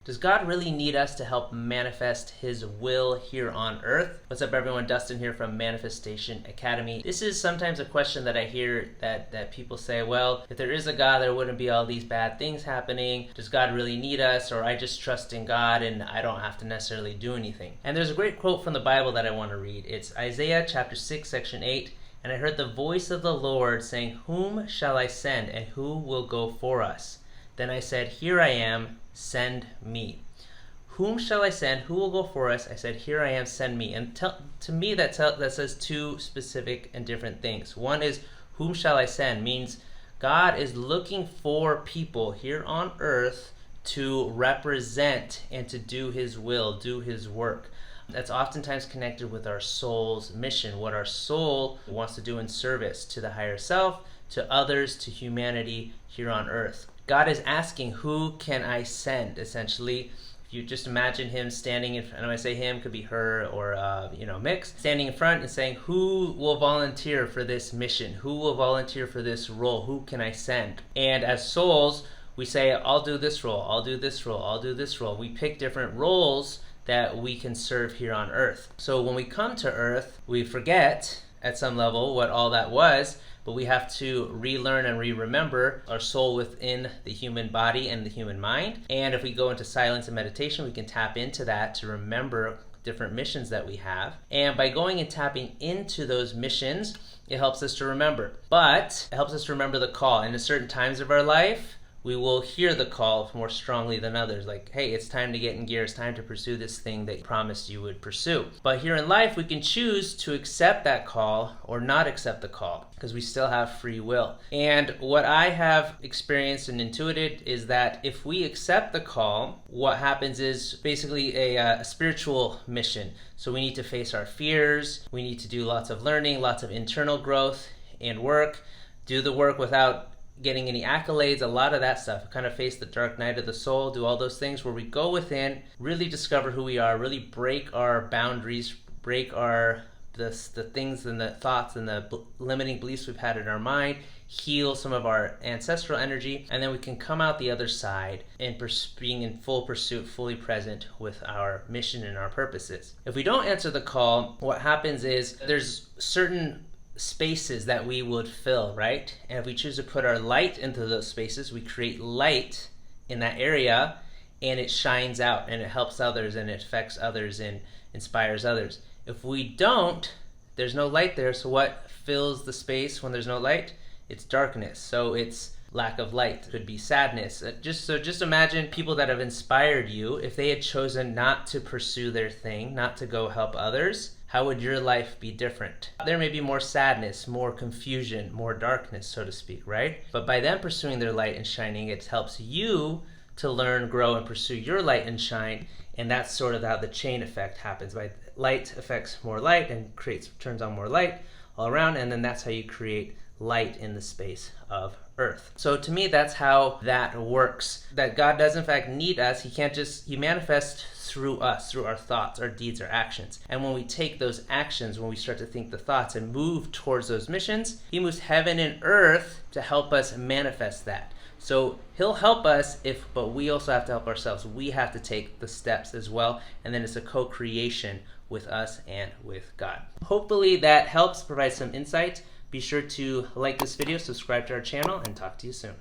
Does God really need us to help manifest His will here on earth? What's up, everyone? Dustin here from Manifestation Academy. This is sometimes a question that I hear that people say, well, if there is a God, there wouldn't be all these bad things happening. Does God really need us? Or I just trust in God and I don't have to necessarily do anything. And there's a great quote from the Bible that I want to read. It's Isaiah chapter 6, section 8. And I heard the voice of the Lord saying, "Whom shall I send, and who will go for us? Then I said, Here I am, send me." Whom shall I send? Who will go for us? I said, Here I am, send me. And to me, that says two specific and different things. One is, whom shall I send? Means God is looking for people here on earth to represent and to do His will, do His work. That's oftentimes connected with our soul's mission, what our soul wants to do in service to the higher self, to others, to humanity here on earth. God is asking, who can I send? Essentially, if you just imagine Him standing in front, and when I say Him, could be her or mix, standing in front and saying, who will volunteer for this mission? Who will volunteer for this role? Who can I send? And as souls, we say, I'll do this role, I'll do this role, I'll do this role. We pick different roles that we can serve here on earth. So when we come to earth, we forget at some level what all that was, but we have to relearn and re-remember our soul within the human body and the human mind. And if we go into silence and meditation, we can tap into that to remember different missions that we have. And by going and tapping into those missions, it helps us to remember. But it helps us to remember the call. And at certain times of our life, we will hear the call more strongly than others. Like, hey, it's time to get in gear. It's time to pursue this thing that you promised you would pursue. But here in life, we can choose to accept that call or not accept the call because we still have free will. And what I have experienced and intuited is that if we accept the call, what happens is basically a spiritual mission. So we need to face our fears. We need to do lots of learning, lots of internal growth and work, do the work without getting any accolades, a lot of that stuff. Kind of face the dark night of the soul, do all those things where we go within, really discover who we are, really break our boundaries, break the things and the thoughts and the limiting beliefs we've had in our mind, heal some of our ancestral energy, and then we can come out the other side and being in full pursuit, fully present with our mission and our purposes. If we don't answer the call, what happens is there's certain spaces that we would fill, right? And if we choose to put our light into those spaces, we create light in that area and it shines out and it helps others and it affects others and inspires others. If we don't, there's no light there. So what fills the space when there's no light? It's darkness. So it's lack of light. It could be sadness. Just imagine people that have inspired you. If they had chosen not to pursue their thing, not to go help others, how would your life be different? There may be more sadness, more confusion, more darkness, so to speak, right? But by them pursuing their light and shining, it helps you to learn, grow, and pursue your light and shine. And that's sort of how the chain effect happens. By light affects more light and turns on more light all around, and then that's how you create light in the space of earth. So to me, that's how that works. That God does in fact need us. He manifests through us, through our thoughts, our deeds, our actions. And when we take those actions, when we start to think the thoughts and move towards those missions, He moves heaven and earth to help us manifest that. So He'll help us, but we also have to help ourselves. We have to take the steps as well. And then it's a co-creation with us and with God. Hopefully that helps provide some insight. Be sure to like this video, subscribe to our channel, and talk to you soon.